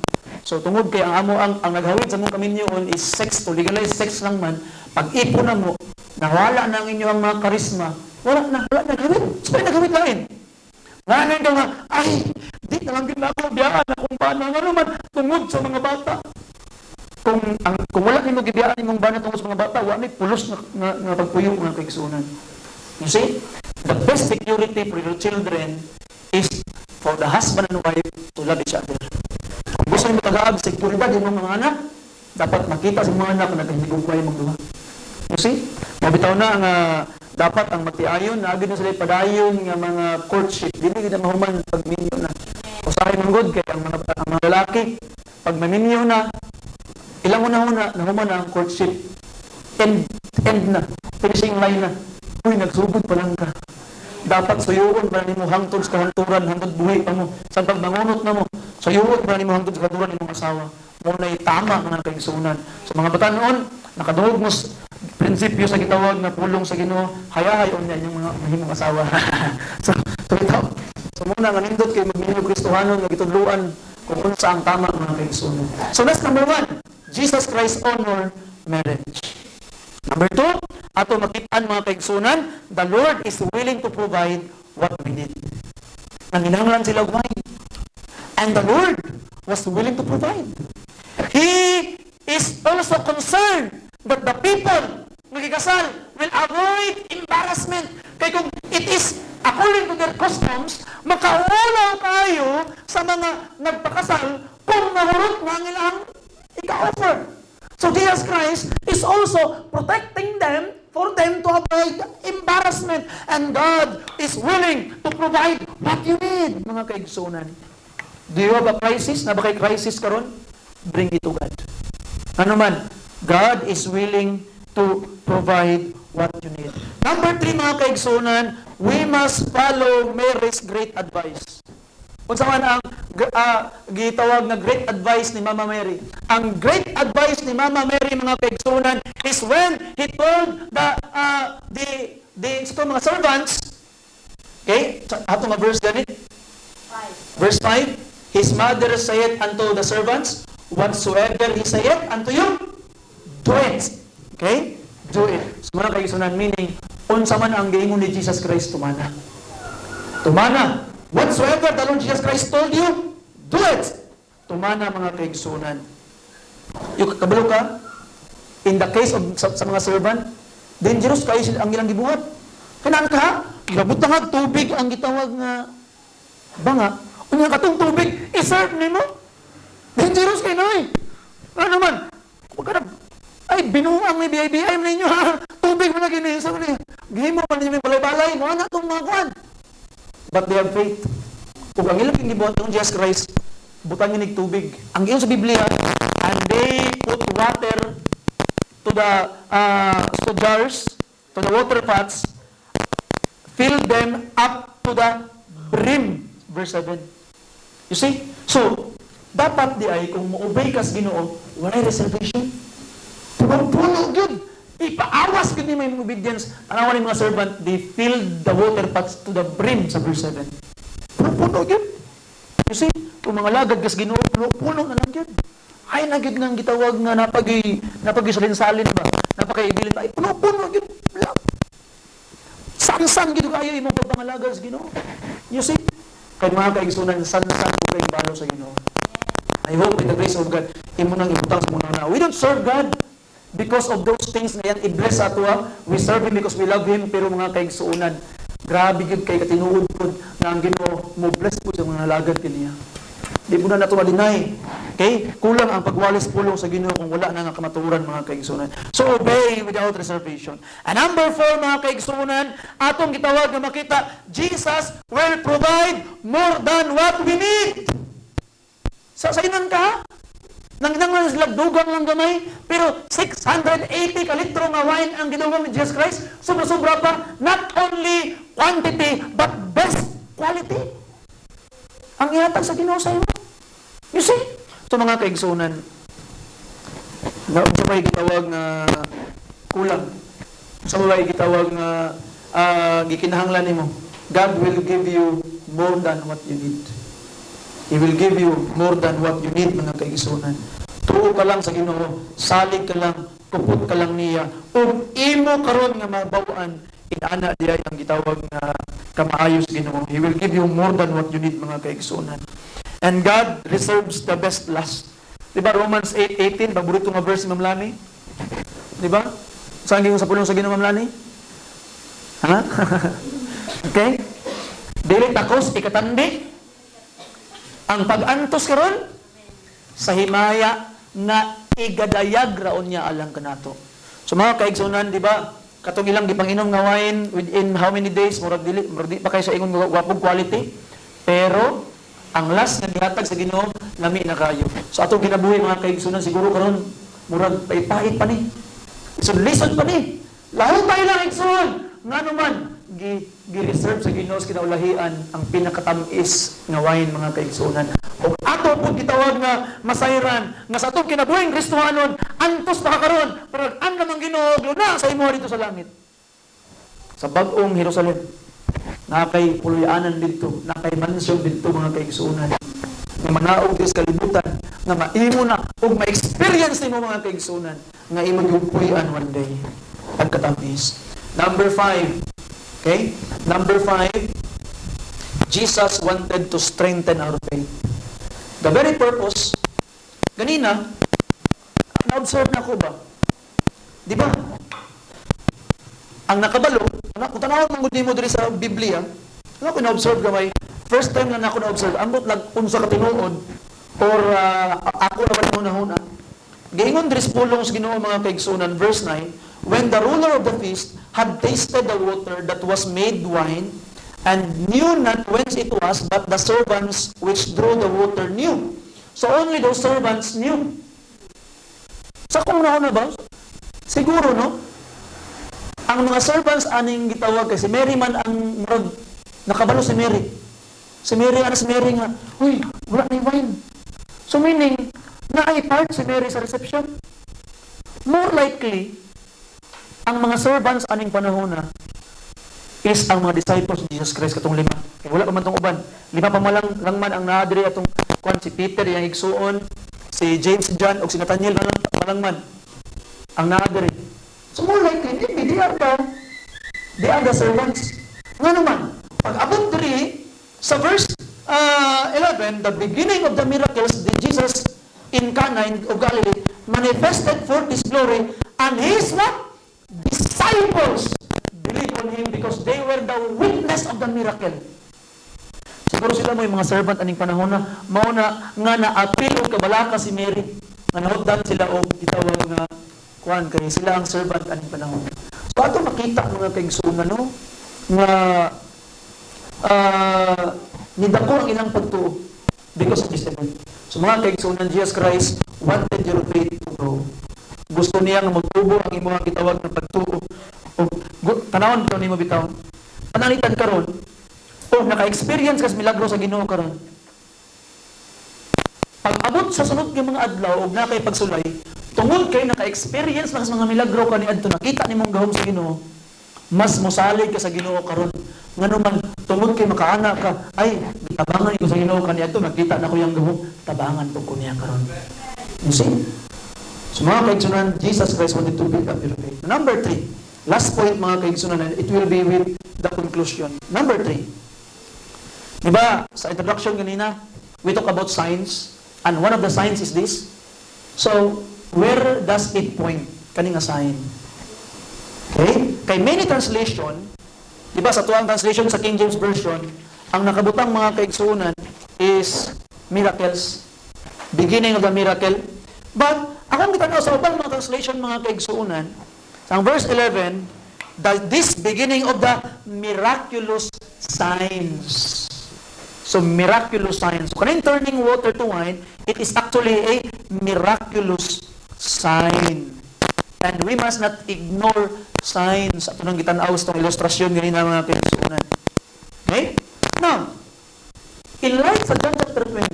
So tungod kay ang amo ang naghawid sa mong kaminyoon is sex, to legalize sex lang man. Pag ipo na mo, nawala na ang inyong mga karisma, wala naghawid. So naghawid lain. Ngayon ka nga, ay, di na lang din ako, biyaan akong bana. Nga naman, tungod sa mga bata. Kung wala nimo gibiyaan imong bana tungod sa mga bata, wala pulos nga pagpuyo mga kaigsunan. You see, the best security for your children is for the husband and wife to love each other. Kung gusto nyo tagaag sa seguridad yung mga anak, dapat makita sa mga anak na naghinigugway mong duha. You see? Mabitaw na ang dapat ang magtiayon, naagin na sila padayon ng mga courtship. Dili na mahuman pag minyo na. Usahay mong good, kaya ang mga lalaki, pag maminyo na, ilang una nahuman na ang courtship. End na. Finishing line na. Uy, nagsugod pa lang ka. Dapat suyuon para nimo hangtod sa kahanturan, hangtod buhi pa mo. Sa pagbangunot na mo, suyuon para nimo hangtod sa kahanturan imong asawa. Muna'y tama mga kaigsunan. Sa mga batanon, nakadungog mo prinsipyo sa gitawag na pulong sa Ginoo, hayahayon niya yung mga mahimong asawa. so ito. So muna nga nindot kay magminyo Kristohanon nga gitudluan kung unsa ang tama mga kaigsunan. So that's number 1. Jesus Christ honor marriage. Number 2, ato makitaan mga kaigsunan, the Lord is willing to provide what we need. Nanginahanglan sila wine. And the Lord was willing to provide. He is also concerned that the people magkikasal will avoid embarrassment. Kaya kung it is according to their customs, makaulaw kayo sa mga nagpakasal kung mahurot na ang ilang ika-offer. So Jesus Christ is also protecting them for them to avoid embarrassment. And God is willing to provide what you need, mga kaigsunan. Do you have a crisis? Na ba kay crisis karon? Bring it to God. Ano man, God is willing to provide what you need. Number 3, mga kaigsunan, we must follow Mary's great advice. Kung saan ang gitawag na great advice ni Mama Mary. Ang great advice ni Mama Mary, mga kaigsunan, is when he told the mga servants, okay, ato nga verse ganit? Verse 5, his mother said unto the servants, whatsoever he said unto you, do it. Okay? Do it. So mga kaigsunan, meaning, unsa man ang giingon ni Jesus Christ, tumana. Tumana. Whatsoever the Lord Jesus Christ told you, do it. Tumana mga kaigsunan. Yung kabalo ka, in the case of sa mga servant, dangerous kayo ang ilang gibuhat. Kanaan ka, gabot na nga tubig ang gitawag nga banga. Unya katong tubig, iserve nimo. Dangerous kayo na eh. Ano naman? Ay, binuang may biyay-biyay ninyo ha. Tubig mo na ginisa mo niya. Gihimo pa ninyo may balay-balay. Mga na itong mga kuhan. But they have faith. Kung ang ilang gibuhat ng Jesus Christ, butan niya tubig. Ang iyon sa Biblia, and they put water to the jars, to the water pots, fill them up to the brim. Verse 7. You see? So, dapat di ay, kung ma-obey ka sa Ginoo, walay reservation. Puno yun. Ipaawas gid ni may obedience. Anawan ni mga servant, they filled the water pots to the brim sa verse 7. Puno gyud. You see, kung mga lagad kas Ginoo, puno na lang gyud. Ay nagid nga gitawag nga napagi salin-salin ba? Napakaibilin ba? Ay puno gyud. San gid kayo imong pagpangalagad sa Ginoo. You see? Kay mga kaigsunan san-san ko kay balo sa Ginoo. I hope with the grace of God, imo nang ibutang sa muna na. We don't serve God because of those things na yan i-bless ato. We serve Him because we love Him, pero mga kaigsunan, grabe gid kay katinuod pod na ang Ginoo mo bless po sa mga lagad kaniya. Di po na nato ma-deny. Okay? Kulang ang pagwalis pulong sa Ginoo kung wala na nga kamaturan mga kaigsunan. So obey without reservation. And number 4 mga kaigsunan, atong gitawag na makita, Jesus will provide more than what we need. Sa inan ka? Nang lagdugang lang gamay, pero 680 kalitro nga wine ang ginawang ni Jesus Christ, sobra-sobra pa, not only quantity, but best quality. Ang ihatag sa Ginoo sa imo. You see? So mga kaigsunan, sa may gitawag na kulang, sa may gitawag na gikinahanglan nimo, God will give you more than what you need. He will give you more than what you need, mga kaigsunan. Tuo ka lang sa Ginoo, salig ka lang, kupot ka lang niya, ug imo karon nga mabawaan, inana diay ang gitawag na kamaayos Ginoo. He will give you more than what you need, mga kaigsunan. And God reserves the best last. Diba Romans 8:18, paborito nga verse ni Ma'am Lani? Diba? Saan sa pulong sa Ginoo, Ma'am Lani? Ha? Okay? Dili takos ikatandi ang pag-antos karon sa himaya na igadayag raon niya alang kanato. So mga kaigsunan, di ba? Katong ilang gipanginom nga wine within how many days murag dili pa kay sa ingon wapog quality. Pero ang last nga gihatag sa Ginoo lami na kayo. So atong kinabuhi mga kaigsunan siguro karon murag pait pa ni. So lisod pa ni. Lahutay lang igsoon. Ngano man gi-reserve sa Ginoo sa kinaulahian ang pinakatamis nga wine mga kaigsunan. Kung ato po gitawag nga masayran nga sa atong kinabuhing Kristohanon antos pa karon pero ang namang Ginoo luna sa imo dito sa langit. Sa bag-ong Jerusalem na kay puluyanan dito, na kay mansyon dito mga kaigsunan. Nga manaog dis kalibutan nga maimo na ug ma-experience nimo mga kaigsunan nga imo gipuy-an one day ang katamis. Number 5. Okay? Number 5, Jesus wanted to strengthen our faith. The very purpose, ganina, na-observe na ko ba? Di ba? Ang nakabalo, kung tanawag ng gudi mo diri sa Biblia, ako na-observe gamay, first time lang ako na-observe, ambot lang unsa ka tinuod, or ako naman ang hunahuna. Gaingon diri sa pulong sa Ginoo mga kaigsunan, verse 9, when the ruler of the feast had tasted the water that was made wine, and knew not whence it was, but the servants which drew the water knew. So only those servants knew. Sa kung na ba? Siguro, no? Ang mga servants aning gitawag kay si Mary man ang nakabalo si Mary. Si Mary nga, uy, wala na yung wine. So meaning, na-part si Mary sa reception. More likely, ang mga servants aning panahon na is ang mga disciples ni Jesus Christ katong 5. Kaya wala pa man tong uban. 5 pa lang man ang naadiri atong si Peter yang igsuon, si James, si John, o si Nathaniel lang man ang naadiri. So more likely, maybe they are the servants. Nga naman, pag abot diri sa verse 11, the beginning of the miracles that Jesus in Cana of Galilee manifested forth His glory, and His what? Disciples believe on Him because they were the witness of the miracle. Siguro sila mo yung mga servant aning panahon na mauna nga na-appeal o kabalaka si Mary nga nahutdan sila o gitawag nga kuan kay sila ang servant aning panahon. So ato makita mga kaigsunan no nga nidako ang ilang pagtuo because of this event. So mga kaigsunan, Jesus Christ wanted your faith to grow. Gusto niya nga magtubo ang imong gitawag na pagtuo. Tanawon bitaw nimo bitaw. Panalitan karon o naka-experience kas milagro sa Ginoo karon. Pag abot sa sunod nga mga adlaw og na kay pagsulay, tungod kay naka-experience na sa mga milagro kaniadto, nakita nimong gahom sa Ginoo, mas mosalig ka sa Ginoo karon. Ngano man tungod kay makaana ka, ay tabangan ko sa Ginoo kaniadto, nakita na ko yang gahom, tabangan ko niya karon. You see? So mga kaigsunan, Jesus Christ wanted to build up your faith. Number 3, last point mga kaigsunan, and it will be with the conclusion. Number 3, diba sa introduction kanina, we talk about signs, and one of the signs is this. So, where does it point? Kaning nga sign. Okay? Kay many translation, di ba sa tuwang translation sa King James Version, ang nakabutang mga kaigsunan is miracles. Beginning of the miracle. But, akong kita sa ubang mga translation mga kaigsunan, sa verse 11, this beginning of the miraculous signs. So, miraculous signs. So, kaning turning water to wine, it is actually a miraculous sign. And we must not ignore signs. At nang gitanaw sa ilustrasyon ganina mga kaigsunan. Okay? Now, in light sa John chapter 20,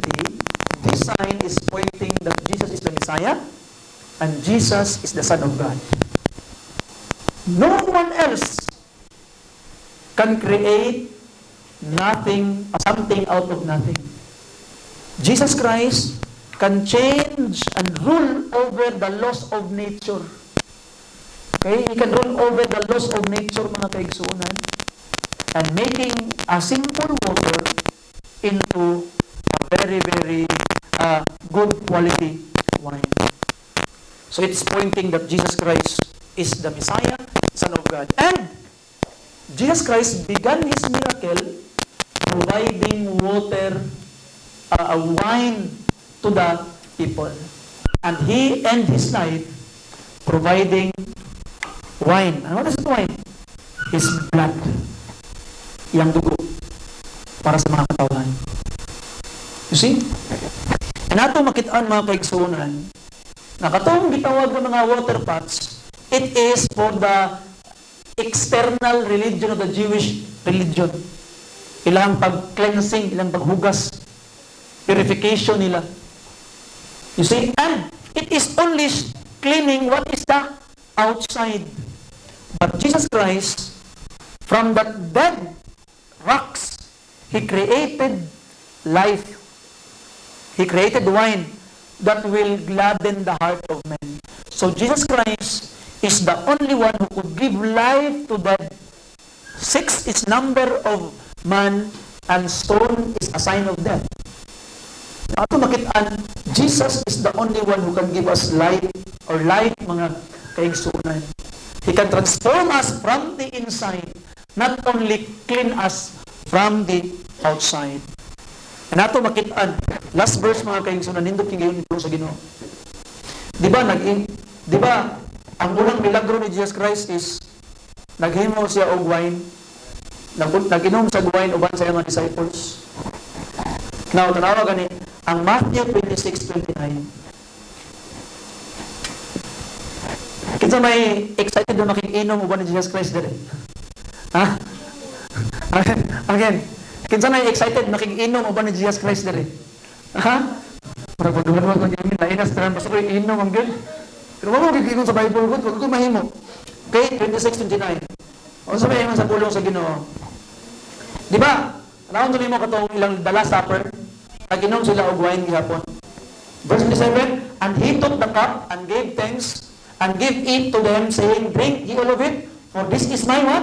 this sign is pointing that Jesus is the Messiah and Jesus is the Son of God. No one else can create something out of nothing. Jesus Christ can change and rule over the laws of nature. Okay? He can rule over the laws of nature, mga kaigsunan, and making a simple water into a very, very good quality wine. So it's pointing that Jesus Christ is the Messiah, Son of God. And Jesus Christ began His miracle providing water, a wine to the people. And He ended His life providing wine. And what is the wine? His blood. Yang dugo para sa mga katawan. You see? And ato makitaan mga kaigsunan, na katong gitawag ng mga water pots, it is for the external religion of the Jewish religion. Ilang pag-cleansing, ilang paghugas, purification nila. You see? And it is only cleaning what is the outside. But Jesus Christ, from that dead rocks, He created life. He created wine that will gladden the heart of men. So Jesus Christ is the only one who could give life to dead. 6 is number of man, and stone is a sign of death. Ato makitaan, Jesus is the only one who can give us life, or life, mga kaigsunan. He can transform us from the inside, not only clean us from the outside. And ato makitaan, last verse mga kaigsunan, nindot yung gayon sa Ginoo. Di ba, ang unang milagro ni Jesus Christ is naghimo siya og wine, nag-inom sa wine uban sa mga disciples. Now, tanawa gani, ang Matthew 26:29. Kinsa may excited na makikinom uban ni Jesus Christ dire? Ha? Again, kinsa may excited makikinom uban ni Jesus Christ dire? Ha? Para pagduhan ko gyud na inas tran basta ko inom ang gyud. Pero mo gigigon sa Bible gud, wag ko mahimo. Okay, 26:29. O sa may sa pulong sa Ginoo. Di ba? Anong tuloy mo katong ilang the Last Supper? Naginom sila og wine gihapon. Verse 27, and He took the cup and gave thanks and gave it to them, saying, drink ye all of it, for this is my what?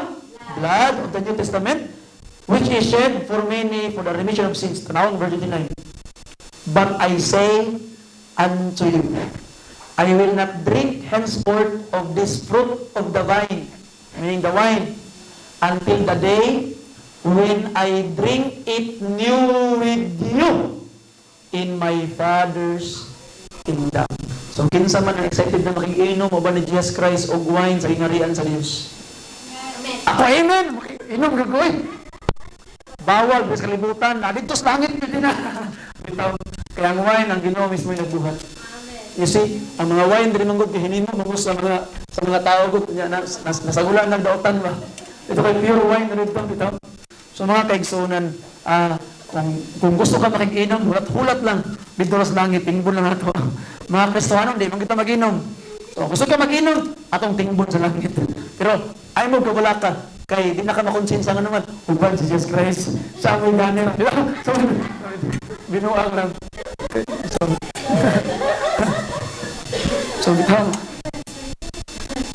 Blood of the New Testament, which is shed for many for the remission of sins. Tanawang verse 29. But I say unto you, I will not drink henceforth of this fruit of the vine, meaning the wine, until the day when I drink it new with you in my Father's kingdom. So, kinsa man ang excited na makikinom o ba ni Jesus Christ o wine sa ingarian sa Diyos? Amen. Ako, amen! Makikinom ka ko eh. Bawal, bis kalibutan. Dito sa langit nyo din na. Kaya ang wine, ang Ginoo mismo yung nagbuhat. You see, ang mga wine, din manggod, hinimo, mangos sa mga tao ko, nasagulan ng daotan ba? Ito kay pure wine na ito. So mga kaigsunan, kung gusto ka makikinom, hulat-hulat lang, dito sa langit, tingbon lang nato. mga Kristohanon, di man kita mag-inom. So, gusto ka mag-inom, atong tingbon sa langit. Pero, ay mo wala ka. Kay, di na ka makonsinsa nga naman, uban si Jesus Christ, sa amoy ganir. Di ba? So, binuang lang. So, bitaw.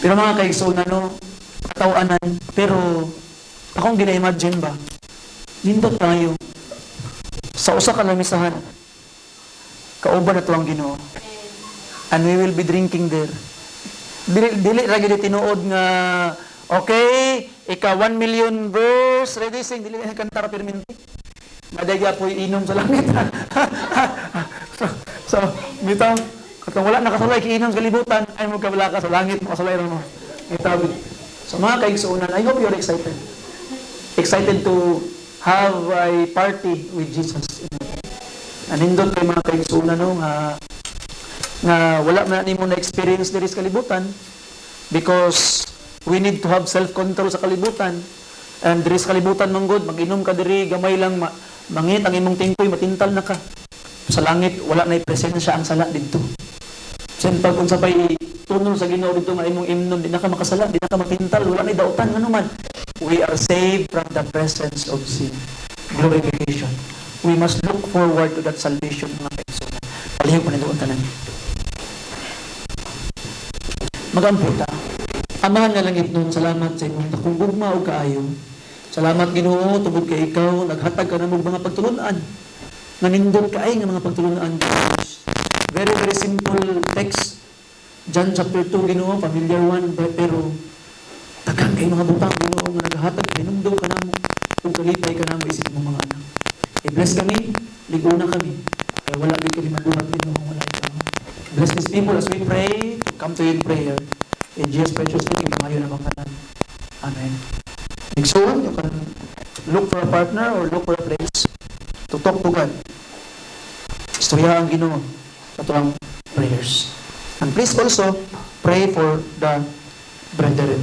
Pero mga kaigsunan, no, katawanan, pero, akong gina-imagine ba, nindot tayo, sa usa ka lamisahan, kauban na to ang Ginoo. And we will be drinking there. Dili ra gyud tinuod nga okay, ika 1 million verse ready sing dili na kantar perminti. Madagya po inom sa langit. so bitaw katong wala nakasulay kiinom sa kalibutan ay mo kabala ka sa langit makasulay ra mo. Bitaw. So mga kaigsuonan, I hope you're excited. Excited to have a party with Jesus. Anindot kay mga kaigsuonan no nga wala man nimo na experience diri sa kalibutan because we need to have self-control sa kalibutan and diri sa kalibutan manggod mag-inom ka diri gamay lang mangit ang imong tingkoy matintal na ka sa langit wala na presensya ang sala didto sen pag unsa pay tunol sa Ginoo didto nga imong imnom di na ka makasala di na ka matintal wala na dautan ngano man we are saved from the presence of sin glorification we must look forward to that salvation mga kaigsuonan palihog man doon tanan magamputa. Amahan nga langit nun, salamat sa imong takong gugma o kaayo. Salamat Ginoo, tubod kay ikaw, naghatag ka na mong mga pagtulunan. Nanindot ka ay nga mga pagtulunan. Very, very simple text. John chapter 2, Ginoo, familiar one, pero tagang kay mga butang Ginoo nga naghatag, hinumdum ka na mo, kung kalipay ka na mo isip mo mga anak. I-bless kami, ligo na kami. Kaya wala din kami magulat Ginoo, wala ikaw. Bless these people as we pray, come to you in prayer. In Jesus' precious name, ngayon na mga Amen. Next one, you can look for a partner or look for a place to talk to God. Istorya ang Ginoo sa tuwang prayers. And please also pray for the brethren.